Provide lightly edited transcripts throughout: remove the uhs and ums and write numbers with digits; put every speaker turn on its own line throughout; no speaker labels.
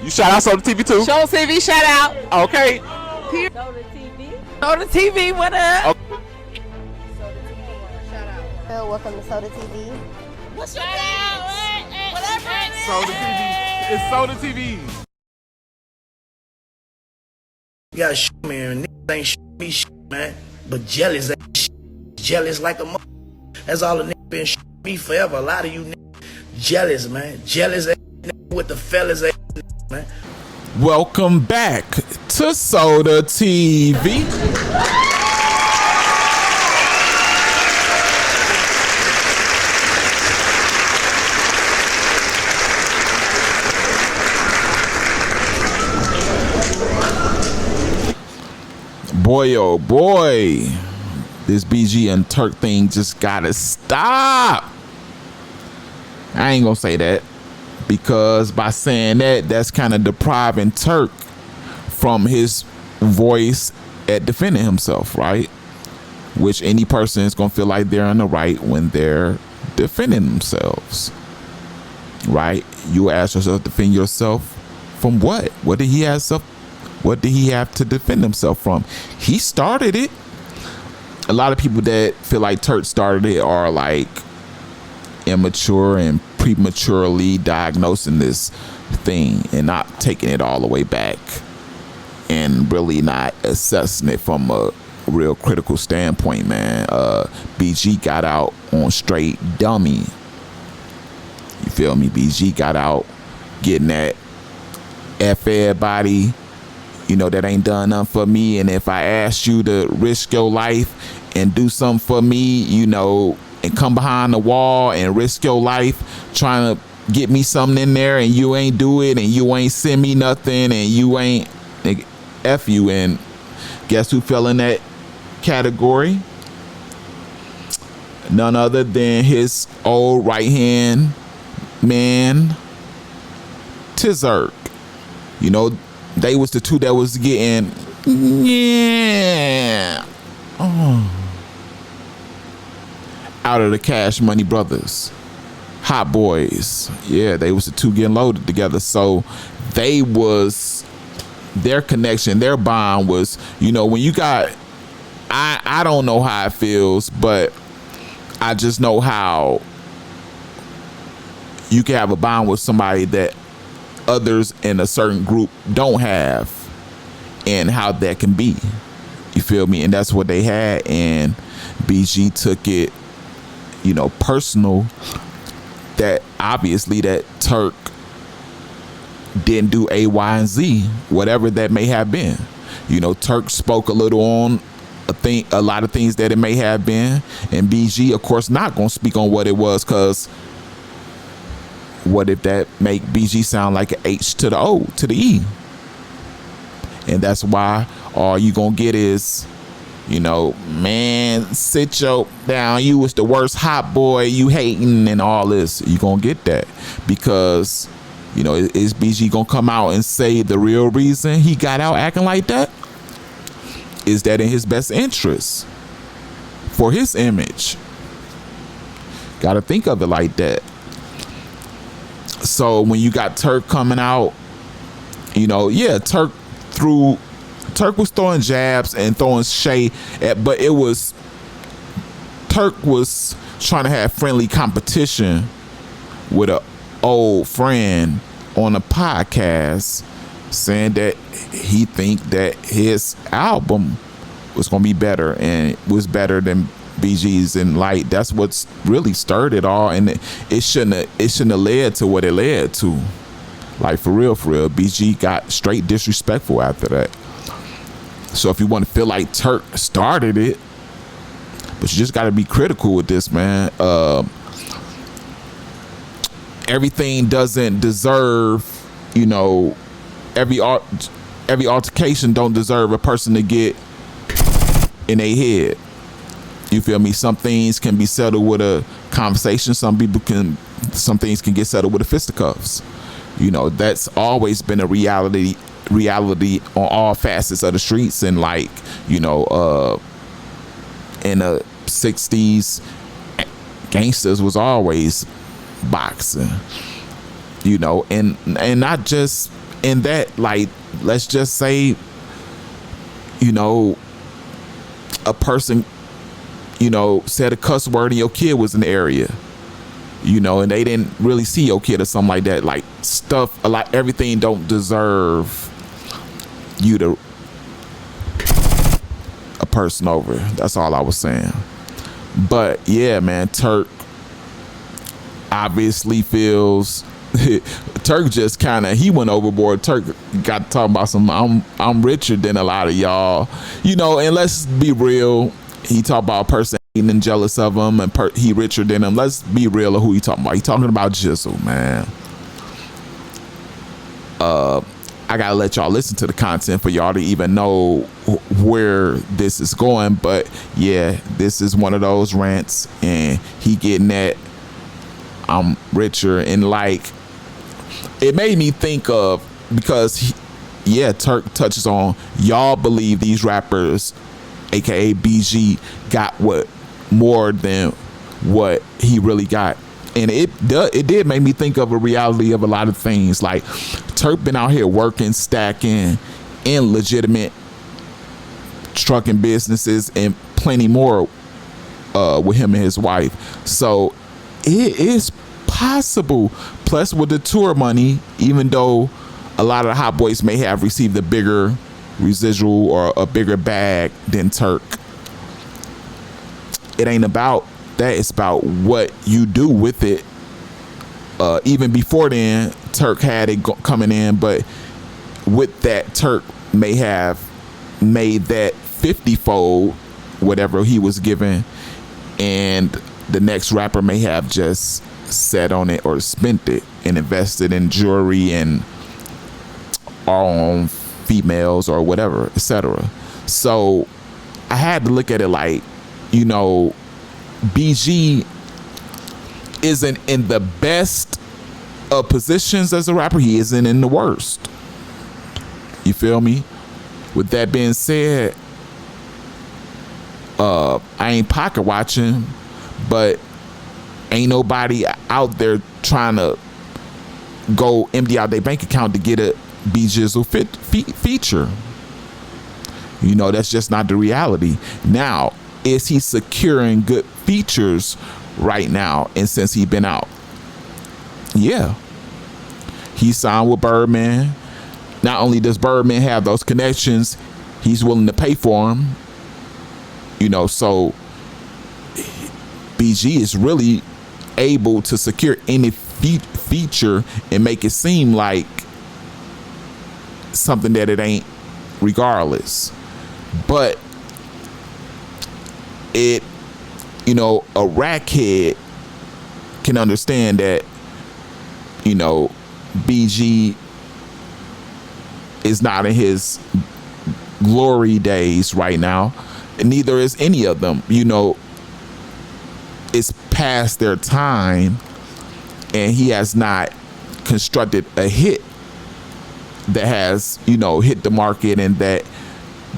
You shout out Soda TV too?
Show TV shout out.
Okay.
Soda TV.
Soda TV, what up?
Okay.
Soda TV. Shout out. Welcome to Soda TV.
What's your name? Whatever it is.
Soda TV. It's Soda TV.
You got shit, man. Niggas ain't shit, be shit, man. But jealous ain't shit. Jealous like a mother. That's all the niggas been shit me forever. A lot of you niggas jealous, man. Jealous ain't with the fellas ain't man.
Welcome back to Soda TV. Boy, oh boy, this BG and Turk thing just gotta stop. I ain't gonna say that, because by saying that, that's kind of depriving Turk from his voice at defending himself, right? Which any person is gonna feel like they're in the right when they're defending themselves, right? You ask yourself, defend yourself from what? What did he have to defend himself from? He started it. A lot of people that feel like Turk started it are like immature and prematurely diagnosing this thing and not taking it all the way back and really not assessing it from a real critical standpoint, man. BG got out on straight dummy. You feel me? BG got out getting that everybody, you know, that ain't done nothing for me, and if I asked you to risk your life and do something for me, you know, and come behind the wall and risk your life trying to get me something in there, and you ain't do it, and you ain't send me nothing, and you ain't, F you. And guess who fell in that category? None other than his old right hand man, Turk. You know, they was the two that was getting, yeah, out of the Cash Money Brothers, Hot Boys. Yeah, they was the two getting loaded together. So they was, their connection, their bond was, you know, when you got, I don't know how it feels, but I just know how you can have a bond with somebody that others in a certain group don't have, and how that can be. You feel me? And that's what they had, and BG took it, you know, personal, that obviously that Turk didn't do A, Y, and Z, whatever that may have been. You know, Turk spoke a little on a lot of things that it may have been, and BG, of course, not gonna speak on what it was, because what if that make BG sound like an H to the O to the E? And that's why all you gonna get is, you know, man, sit your down, you was the worst hot boy, you hating and all this. You gonna get that, because, you know, is BG gonna come out and say the real reason he got out acting like that? Is that in his best interest for his image? Gotta think of it like that. So when you got Turk coming out, you know, yeah, Turk was throwing jabs and throwing shade but it was, Turk was trying to have friendly competition with an old friend on a podcast, saying that he think that his album was gonna be better and was better than BG's in Light. That's what's really stirred it all, and it shouldn't have led to what it led to. Like, for real, BG got straight disrespectful after that. So if you want to feel like Turk started it, but you just got to be critical with this, man. Everything doesn't deserve, you know, every altercation don't deserve a person to get in their head. You feel me? Some things can be settled with a conversation. Some things can get settled with a fisticuffs. You know, that's always been a reality on all facets of the streets. And like, you know, in the 60s, gangsters was always boxing, you know, and not just in that, like, let's just say, you know, a person, you know, said a cuss word and your kid was in the area, you know, and they didn't really see your kid or something like that, like stuff, like everything don't deserve you to a person over. That's all I was saying. But yeah, man, Turk obviously feels Turk just kind of, he went overboard. Turk got to talk about some, I'm richer than a lot of y'all, you know, and let's be real. He talked about a person hating and jealous of him, and he richer than him. Let's be real of who he talking about. He talking about Jizzle, man. I gotta let y'all listen to the content for y'all to even know where this is going. But yeah, this is one of those rants, and he getting that I'm richer, and like, it made me think of, because Turk touches on, y'all believe these rappers, aka BG, got what more than what he really got. And it did make me think of a reality of a lot of things. Like, Turk been out here working, stacking in legitimate trucking businesses and plenty more with him and his wife. So it is possible. Plus with the tour money, even though a lot of the hot boys may have received a bigger residual or a bigger bag than Turk, it ain't about that. It's about what you do with it. Even before then, Turk had it coming in, but with that, Turk may have made that 50-fold whatever he was given, and the next rapper may have just sat on it or spent it and invested in jewelry and on females or whatever, etc. So I had to look at it like, you know, BG isn't in the best of positions as a rapper. He isn't in the worst. You feel me? With that being said, I ain't pocket watching, but ain't nobody out there trying to go empty out their bank account to get a B-Jizzle feature. You know, that's just not the reality. Now, is he securing good features right now and since he been out? Yeah. He signed with Birdman. Not only does Birdman have those connections, he's willing to pay for them. You know, so BG is really able to secure any feature and make it seem like something that it ain't, regardless. But it, you know, a rackhead can understand that, you know, BG is not in his glory days right now, and neither is any of them. You know, it's past their time, and he has not constructed a hit that has, you know, hit the market and that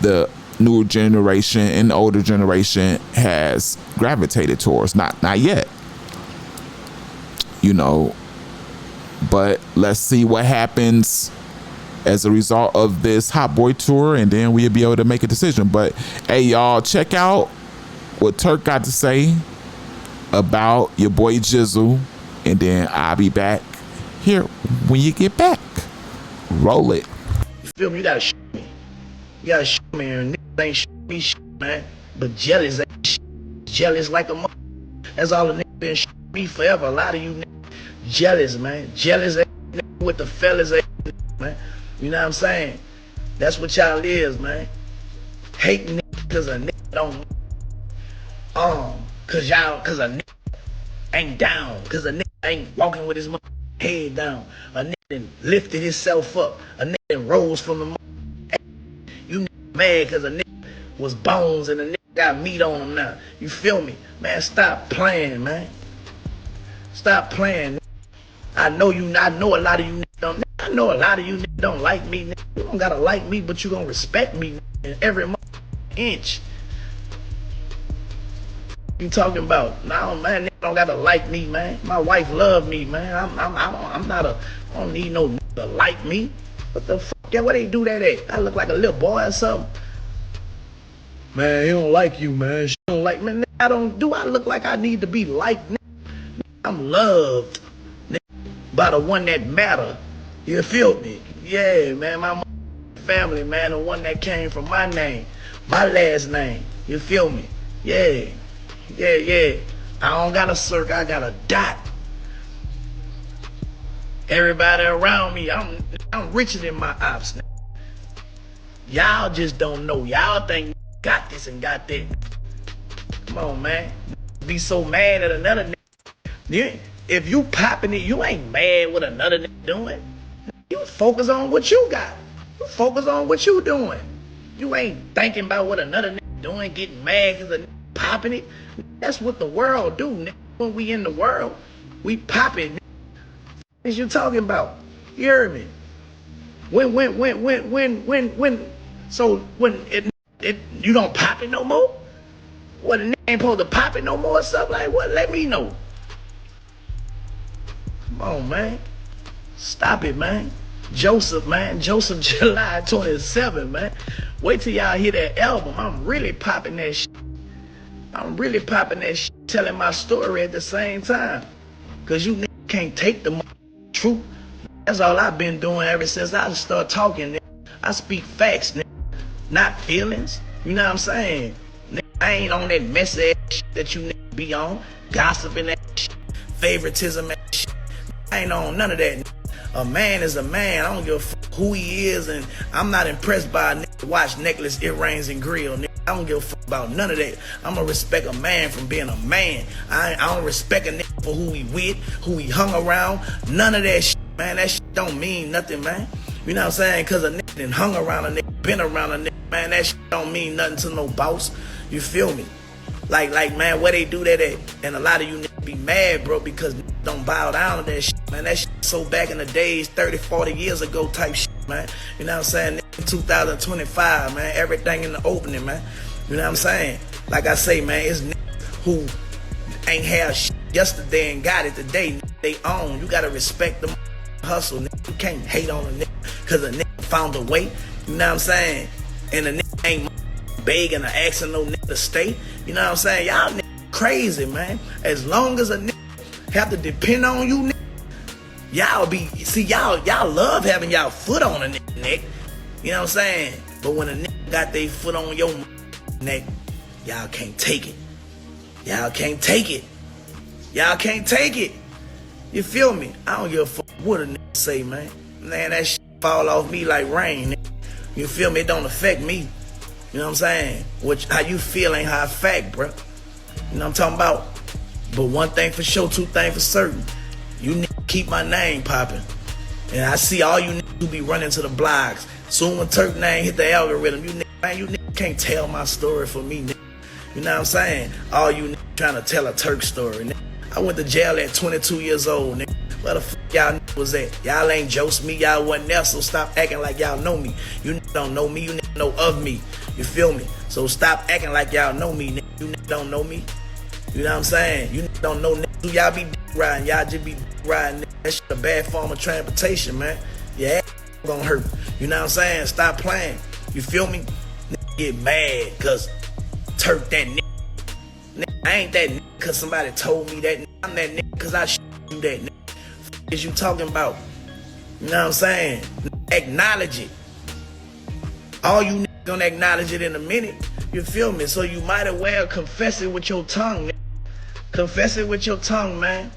the newer generation and the older generation has gravitated towards. Not yet, you know. But let's see what happens as a result of this Hot Boy tour, and then we'll be able to make a decision. But hey, y'all, check out what Turk got to say about your boy Jizzle, and then I'll be back here when you get back. Roll it.
You feel me? You gotta show me. You gotta show me. And niggas ain't show me shit, man. But jealous ain't shit. Jealous like a mother. That's all the niggas been showing me forever. A lot of you niggas jealous, man. Jealous ain't with the fellas ain't, man. You know what I'm saying? That's what y'all is, man. Hating niggas cause a nigga don't cause a nigga ain't down, cause a nigga ain't walking with his head down. A nigga done lifted himself up. A nigga done rose from the you mad cause a nigga was bones and a nigga got meat on him now. You feel me? Man, stop playing, man. Stop playing. I know a lot of you don't. I know a lot of you don't like me. You don't gotta like me, but you gonna respect me in every inch. You talking about? No, man, don't gotta like me, man. My wife love me, man. I don't need no nigga to like me. What the fuck? Yeah, where they do that at? I look like a little boy or something. Man, he don't like you, man. She don't like me. I don't. Do I look like I need to be liked? I'm loved by the one that matter. You feel me? Yeah, man. My family, man. The one that came from my name, my last name. You feel me? Yeah. Yeah. I don't got a circle. I got a dot. Everybody around me, I'm richer than my ops. Y'all just don't know. Y'all think got this and got that. Come on, man. Be so mad at another nigga. If you popping it, you ain't mad what another nigga doing. You focus on what you got. You focus on what you doing. You ain't thinking about what another nigga doing, getting mad because a nigga popping it. That's what the world do, nigga. When we in the world, we popping. What is you talking about? You heard me? So when it you don't pop it no more? What, a nigga ain't supposed to pop it no more or something like what? Let me know. Come on, man. Stop it, man. Joseph, man. Joseph July 27, man. Wait till y'all hear that album. I'm really popping that shit. I'm really popping that shit, telling my story at the same time. Cause you niggas can't take the truth. That's all I've been doing ever since I started talking. I speak facts, not feelings. You know what I'm saying? I ain't on that messy ass shit that you be on. Gossiping that shit. Favoritism that shit. I ain't on none of that. A man is a man. I don't give a fuck who he is, and I'm not impressed by a nigga watch necklace, earrings, and grill. I don't give a fuck about none of that. I'm gonna respect a man from being a man. I don't respect a nigga for who he with, who he hung around. None of that shit, man. That shit don't mean nothing, man. You know what I'm saying? Cause a nigga done hung around a nigga, been around a nigga, man. That shit don't mean nothing to no boss. You feel me? Like, man, where they do that at? And a lot of you niggas be mad, bro, because niggas don't bow down to that shit, man. That shit so back in the days, 30, 40 years ago type shit, man. You know what I'm saying? 2025, man. Everything in the opening, man. You know what I'm saying? Like I say, man, it's niggas who ain't have shit yesterday and got it today. They own. You gotta respect the hustle, nigga. You can't hate on a nigga because a nigga found a way. You know what I'm saying? And a nigga ain't begging or asking no nigga to stay. You know what I'm saying? Y'all niggas crazy, man. As long as a nigga have to depend on you, nigga, y'all be, see, y'all love having y'all foot on a nigga neck. You know what I'm saying? But when a nigga got their foot on your neck, y'all can't take it. Y'all can't take it. Y'all can't take it. You feel me? I don't give a fuck what a nigga say, man. Man, that shit fall off me like rain, nigga. You feel me? It don't affect me. You know what I'm saying? How you feel ain't how I fact, bro. You know what I'm talking about? But one thing for sure, two things for certain. You need to keep my name popping. And I see all you niggas who be running to the blogs. Soon when Turk name hit the algorithm, you niggas can't tell my story for me, nigga. You know what I'm saying? All you niggas trying to tell a Turk story, nigga. I went to jail at 22 years old, nigga. Where the fuck y'all was at? Y'all ain't jokes me, y'all wasn't there, so stop acting like y'all know me. You don't know me, you know of me. You feel me? So stop acting like y'all know me, nigga. You don't know me. You know what I'm saying? You don't know niggas who y'all be riding. Y'all just be riding, nigga. That shit a bad form of transportation, man. Your ass gonna hurt. You know what I'm saying? Stop playing. You feel me? Nigga get mad cause Turk that nigga. Nigga, I ain't that nigga cause somebody told me that nigga. I'm that nigga cause I you that nigga. Is you talking about? You know what I'm saying? Acknowledge it. All you niggas gonna acknowledge it in a minute. You feel me? So you might as well confess it with your tongue, nigga. Confess it with your tongue, man.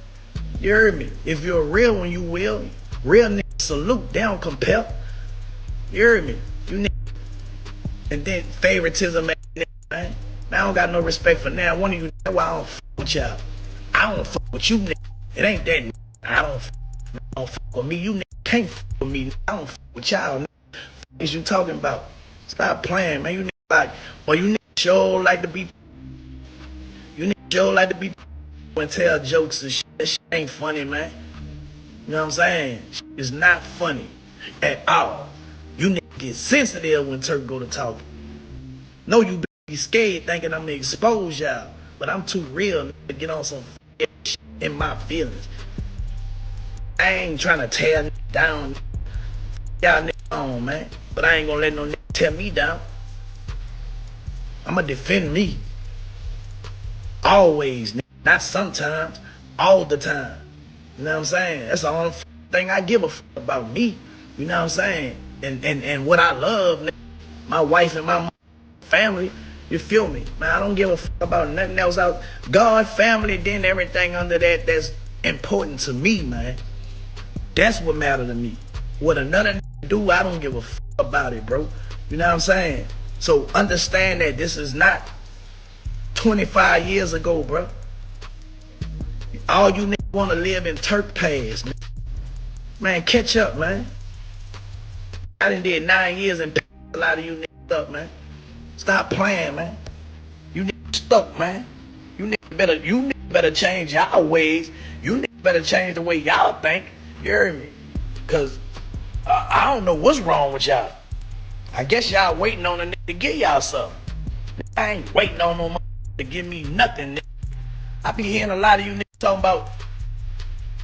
You heard me? If you're a real one, you will. Real niggas salute, they don't compel. You heard me? You niggas. And then favoritism, man. I don't got no respect for now. One of you, that's why I don't fuck with y'all. I don't fuck with you, nigga. It ain't that, nigga. I don't fuck with me. You niggas can't fuck with me. I don't fuck with y'all. What is you talking about? Stop playing, man. You niggas like, well, you niggas sure like to be. You niggas sure like to be and tell jokes and shit. That shit ain't funny, man. You know what I'm saying? It's not funny at all. You niggas get sensitive when Turk go to talking. No, you be scared thinking I'm gonna expose y'all, but I'm too real to get on some shit in my feelings. I ain't trying to tear down y'all niggas on, man. But I ain't gonna let no nigga tear me down. I'ma defend me. Always, nigga. Not sometimes, all the time. You know what I'm saying? That's the only thing I give a about me. You know what I'm saying? And what I love, nigga. My wife and my family. You feel me? Man, I don't give a about nothing else out. God, family, then everything under that that's important to me, man. That's what matters to me. What another do, I don't give a about it, bro. You know what I'm saying? So understand that this is not 25 years ago, bro. All you niggas want to live in Turk past, man. Catch up, man. I done did 9 years and a lot of you niggas up, man. Stop playing, man. You niggas stuck, man. You niggas better change y'all ways. You niggas better change the way y'all think. You heard me? Cause I don't know what's wrong with y'all. I guess y'all waiting on a nigga to give y'all something. I ain't waiting on no to give me nothing, nigga. I be hearing a lot of you niggas talking about,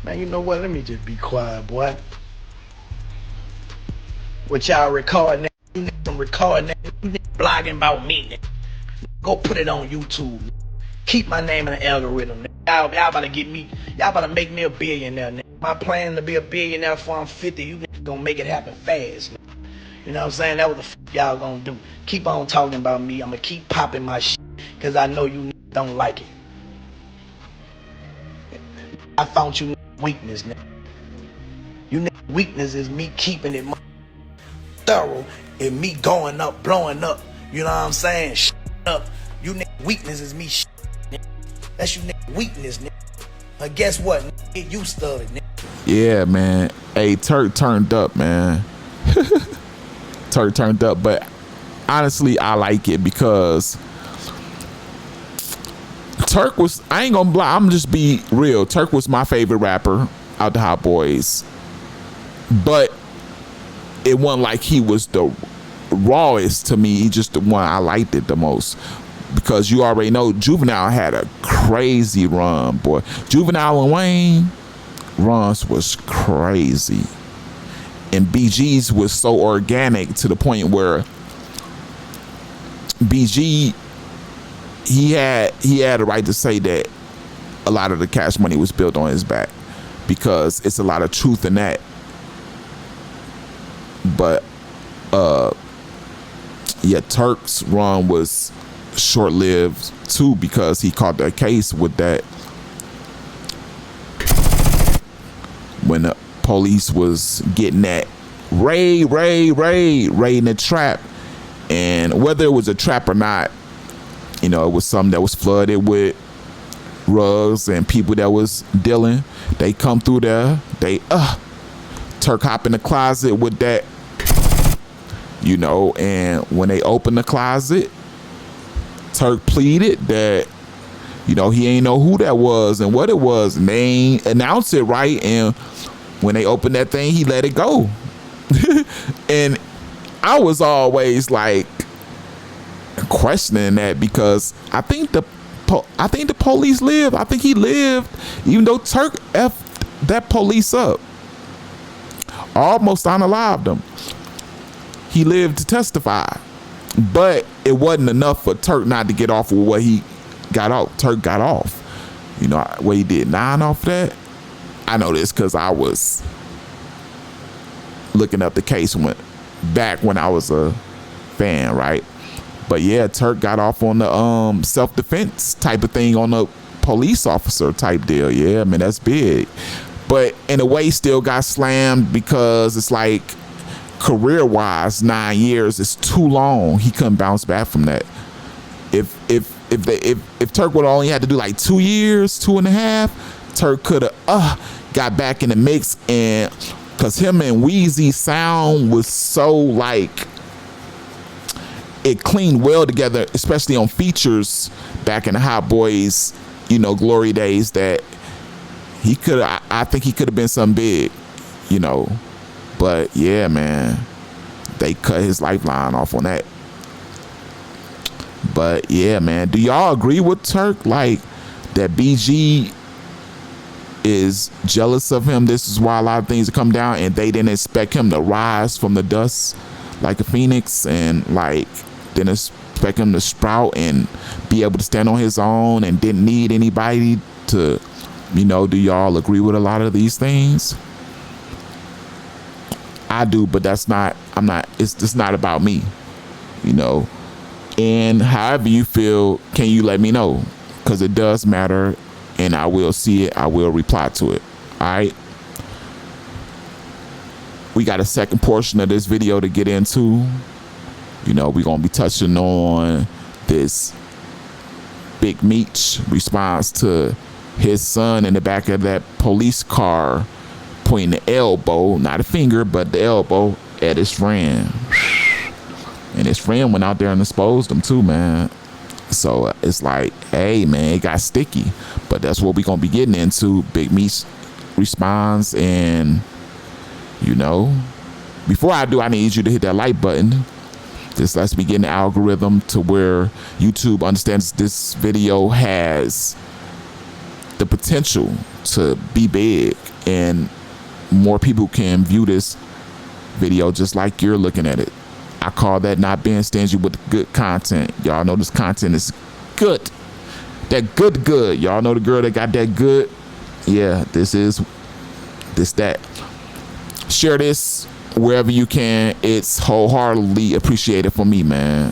man, you know what? Let me just be quiet, boy. What y'all recording, you niggas recording, you niggas blogging about me, nigga. Go put it on YouTube. Keep my name in the algorithm, nigga. Y'all about to get me, y'all about to make me a billionaire, nigga. My plan to be a billionaire before I'm 50, you niggas gonna make it happen fast, nigga. You know what I'm saying? That what the y'all gonna do. Keep on talking about me. I'm gonna keep popping my shit, cause I know you don't like it. I found you weakness, nigga. You weakness is me keeping it thorough and me going up, blowing up. You know what I'm saying? Shut up. You weakness is me. That's you weakness, nigga. But guess what? Nigga, you stud, nigga.
Yeah, man. Hey, Turk turned up, man. Turk turned up, but honestly, I like it because Turk was, I ain't gonna lie, I'm just be real. Turk was my favorite rapper out the Hot Boys, but it wasn't like he was the rawest to me. He just the one I liked it the most because you already know Juvenile had a crazy run, boy. Juvenile and Wayne runs was crazy. And BG's was so organic to the point where BG, he had a right to say that a lot of the Cash Money was built on his back because it's a lot of truth in that. But yeah, Turk's run was short-lived too because he caught that case with that when the police was getting that raid in the trap, and whether it was a trap or not, you know, it was something that was flooded with rugs and people that was dealing. They come through there, they Turk hop in the closet with that, you know, and when they opened the closet, Turk pleaded that, you know, he ain't know who that was and what it was, and they ain't announced it right, and when they opened that thing, he let it go. And I was always like questioning that because I think the police lived. I think he lived, even though Turk effed that police up, almost unalived him. He lived to testify, but it wasn't enough for Turk not to get off with what he got off. Turk got off. You know what he did? 9 off that. I know this because I was looking up the case back when I was a fan, right? But yeah, Turk got off on the self-defense type of thing on the police officer type deal. Yeah, I mean, that's big. But in a way, still got slammed because it's like career-wise, 9 years is too long. He couldn't bounce back from that. If Turk would only had to do like 2 years, 2.5, Turk could have got back in the mix, and because him and Weezy's sound was so like, it cleaned well together, especially on features back in the Hot Boys, you know, glory days, that he could, I think he could have been something big, you know. But yeah, man, they cut his lifeline off on that. But yeah, man, do y'all agree with Turk, like that BG is jealous of him. This is why a lot of things come down, and they didn't expect him to rise from the dust like a phoenix, and like didn't expect him to sprout and be able to stand on his own, and didn't need anybody to, you know. Do y'all agree with a lot of these things? I do, but it's not about me, you know. And however you feel, can you let me know? Because it does matter, and I will see it. I will reply to it. All right. We got a second portion of this video to get into. You know, we're going to be touching on this Big Meech response to his son in the back of that police car, pointing the elbow, not a finger, but the elbow at his friend. And his friend went out there and exposed him too, man. So it's like, hey, man, it got sticky. But that's what we're going to be getting into. Big Meech responds. And, you know, before I do, I need you to hit that like button. This lets me get an algorithm to where YouTube understands this video has the potential to be big, and more people can view this video just like you're looking at it. I call that not being stingy with good content. Y'all know this content is good. That good. Y'all know the girl that got that good. Yeah, that. Share this wherever you can. It's wholeheartedly appreciated for me, man.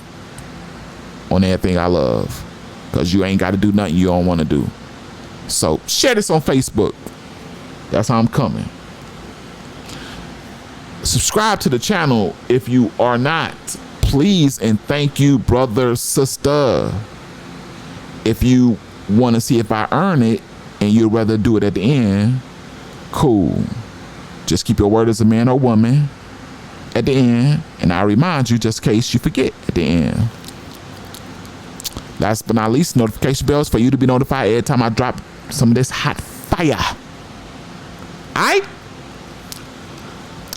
On everything I love. Because you ain't got to do nothing you don't want to do. So share this on Facebook. That's how I'm coming. Subscribe to the channel if you are not. Please and thank you, brother, sister. If you want to see if I earn it and you'd rather do it at the end, cool. Just keep your word as a man or woman at the end, and I remind you just in case you forget at the end. Last but not least, notification bells for you to be notified every time I drop some of this hot fire. Alright?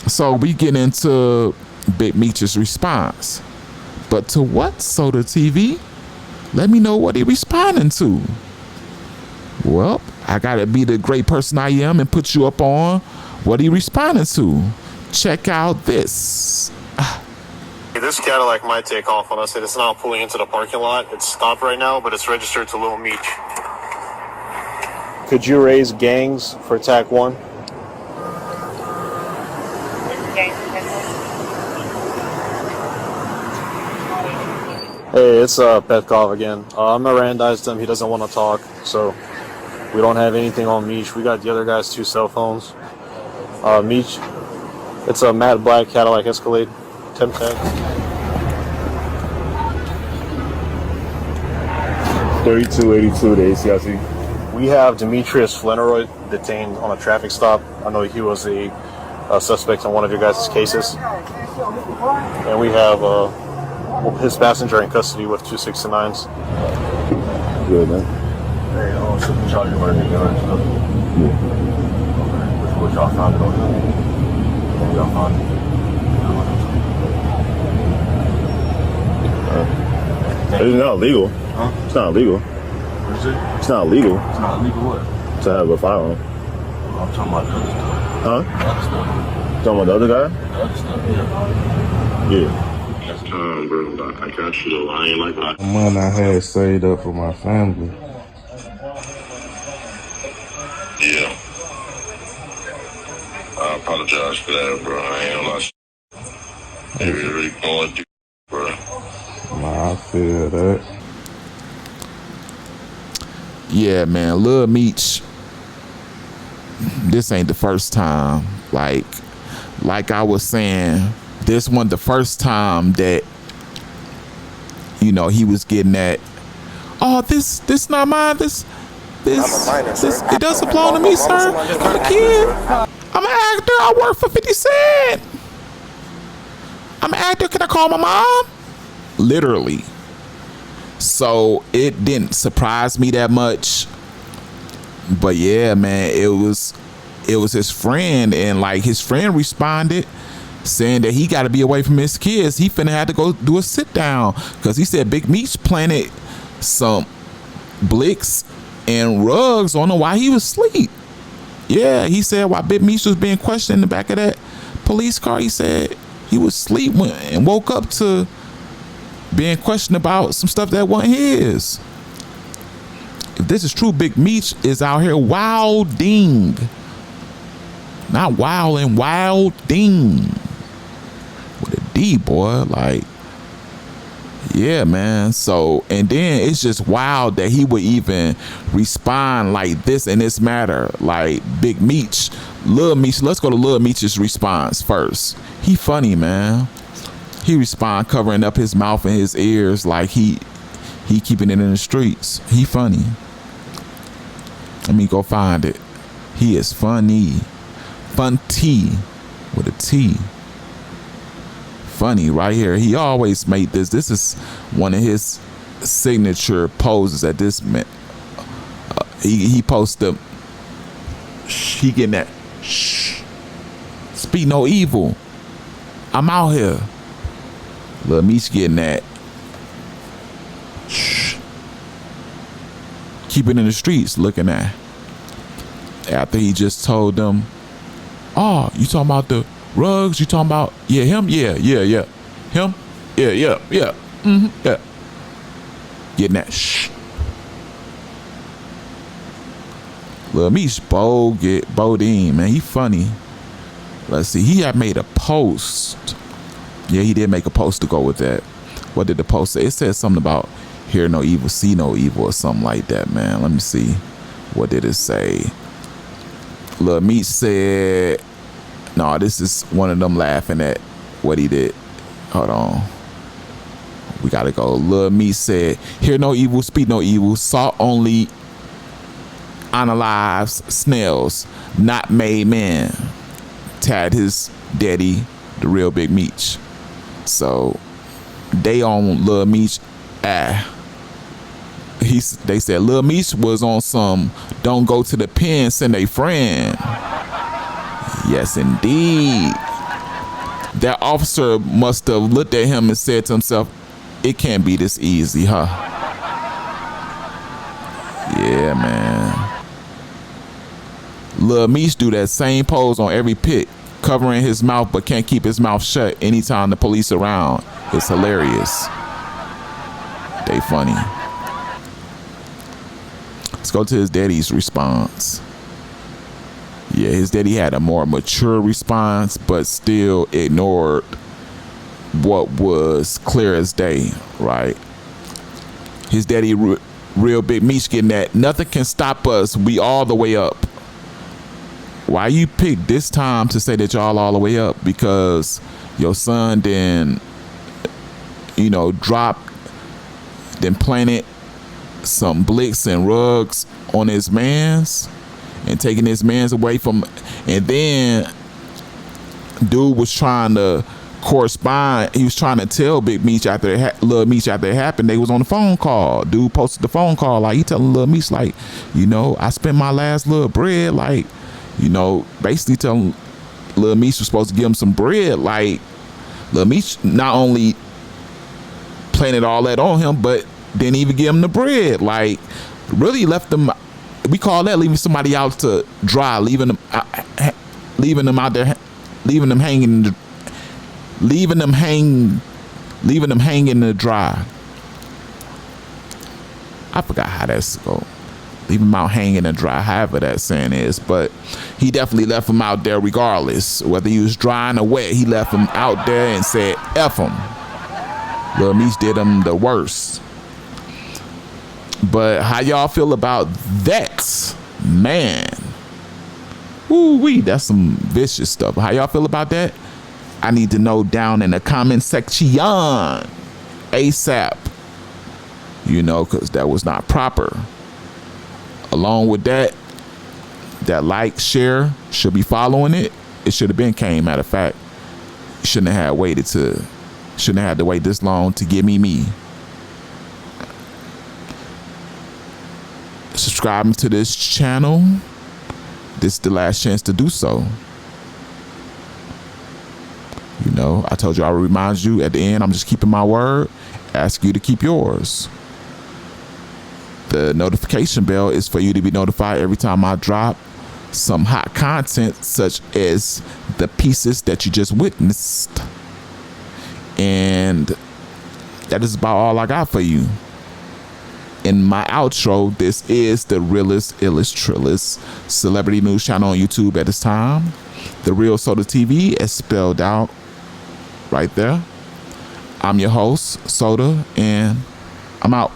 So we get into Big Meech's response. But to what, Soda TV? Let me know what he responding to. Well, I gotta be the great person I am and put you up on what he responding to. Check out this.
This Cadillac might take off on us. It's now pulling into the parking lot. It's stopped right now, but it's registered to Lil Meech. Could you raise gangs for TAC 1? Hey, it's Petkov again. I Mirandized him. He doesn't want to talk, so we don't have anything on Meech. We got the other guy's 2 cell phones. Meech, it's a matte black Cadillac Escalade, 1010.
3282 to ACIC.
We have Demetrius Fleneroy detained on a traffic stop. I know he was a suspect in one of your guys' cases. And we have his passenger in custody with 2 6-9s.
Good, man.
Hey, should we charge you for anything else?
Yeah.
What y'all found it on? What y'all found it?
It's not legal.
Huh?
It's not legal.
What is it?
It's not legal
It's not legal what?
to have a firearm.
I'm talking about the other stuff.
Huh?
The other stuff.
Talking about the other guy?
The other stuff, yeah.
Yeah.
Bro, I got you though. I ain't like that.
The money I had saved up for my family.
Yeah. I apologize for that, bro. I ain't gonna lie. They really going through, bro.
Nah, I feel that.
Yeah, man, Lil Meech, this ain't the first time. Like I was saying, this wasn't the first time that, you know, he was getting that, oh, this not mine, this, it doesn't belong to me, sir. I'm a kid. I'm an actor. I work for 50 Cent. I'm an actor. Can I call my mom? Literally. So it didn't surprise me that much. But yeah, man, it was his friend, and like his friend responded saying that he got to be away from his kids. He finna have to go do a sit down because he said Big Meech planted some blicks and rugs on him while he was asleep. Yeah, he said while Big Meech was being questioned in the back of that police car, he said he was asleep and woke up to being questioned about some stuff that wasn't his. If this is true, Big Meech is out here wilding. Not wilding, wilding. With a D, boy. Like, yeah, man. So, and then it's just wild that he would even respond like this in this matter. Like, Big Meech, Lil Meech. Let's go to Lil Meech's response first. He funny, man. He respond covering up his mouth and his ears like he keeping it in the streets. He funny. Let me go find it. He is funny. Fun T with a T. Funny right here. He always made this. This is one of his signature poses at this man. He posts the. He getting that. Shh. Speak no evil. I'm out here. Lil Meech getting that. Shh. Keep it in the streets looking at. After he just told them, oh, you talking about the rugs? You talking about, yeah, him? Yeah. Him? Yeah. Mm-hmm. Yeah. Getting that shh. Lil Meech Bodine, man, he funny. Let's see, he had made a post. Yeah, he did make a post to go with that. What did the post say? It said something about hear no evil, see no evil, or something like that, man. Let me see. What did it say? Lil Meech said, no, this is one of them laughing at what he did. Hold on. We gotta go. Lil Meech said, hear no evil, speak no evil, salt only analyze snails, not made men. Tagged his daddy, the real Big Meech. So they on Lil Meech. They said Lil Meech was on some don't go to the pen, send a friend. Yes, indeed. That officer must have looked at him and said to himself, it can't be this easy, huh? Yeah, man. Lil Meech do that same pose on every pic, covering his mouth but can't keep his mouth shut anytime the police around. It's hilarious. They funny. Let's go to his daddy's response. Yeah, his daddy had a more mature response, but still ignored what was clear as day, right? His daddy, real Big Meech, getting that nothing can stop us. We all the way up. Why you pick this time to say that y'all all the way up? Because your son then, dropped, then planted some blicks and rugs on his mans and taking his mans away from, and then dude was trying to correspond. He was trying to tell Big Meech after Lil Meech after it happened. They was on the phone call. Dude posted the phone call. Like, he telling Lil Meech, like, I spent my last little bread. Like, basically telling Lil Meech was supposed to give him some bread. Like, Lil Meech not only planted all that on him, but didn't even give him the bread. Like, really left them. We call that leaving somebody out to dry, leaving them out there, leaving them hanging in the dry. I forgot how that's go. Leave him out hanging in the dry, however that saying is, but he definitely left him out there regardless. Whether he was drying or wet, he left him out there and said, F him. Lil Meech did him the worst. But how y'all feel about that? Man. Woo-wee, that's some vicious stuff. How y'all feel about that? I need to know down in the comment section ASAP. Because that was not proper. Along with that like, share, should be following it. It should have been came, matter of fact. Shouldn't have had to wait this long to give me. Subscribing to this channel. This is the last chance to do so. I told you I would remind you at the end. I'm just keeping my word. Ask you to keep yours. The notification bell is for you to be notified every time I drop some hot content such as the pieces that you just witnessed. And that is about all I got for you. In my outro, this is the realest, illest, trillest celebrity news channel on YouTube at this time. The Real Soda TV is spelled out right there. I'm your host, Soda, and I'm out.